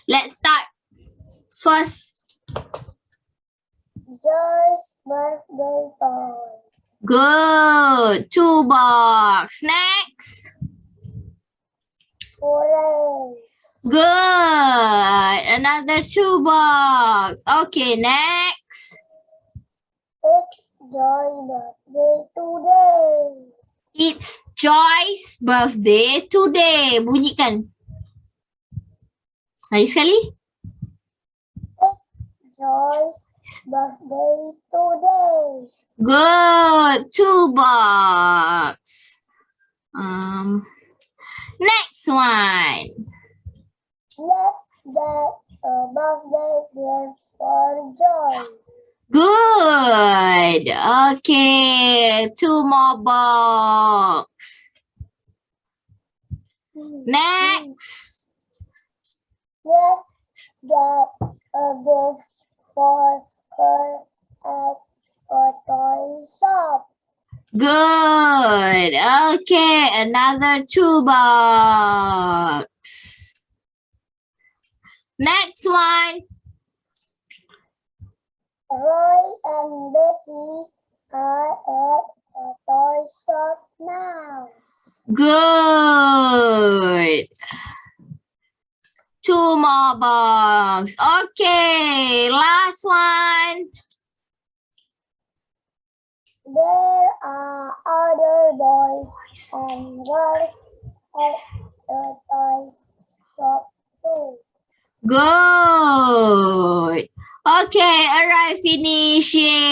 Let's start. First. Joy's birthday toy. Good. 2 box. Next. Hooray. Good. Another 2 box. Okay, next. It's Joy's birthday today. It's Joy's birthday today. Bunyikan. Lagi sekali. It's Joy's birthday today. Good. 2 box. Next one. Let's get a birthday gift for Joy. Good. Okay. 2 more box. Next. Let's get a gift for her at a toy shop. Good. Okay. Another 2 box. Next one. Roy and Betty are at a toy shop now. Good. 2 more box. Okay. Last one. There are other boys and girls at the toy shop too. Good. Okay. Alright. Finish.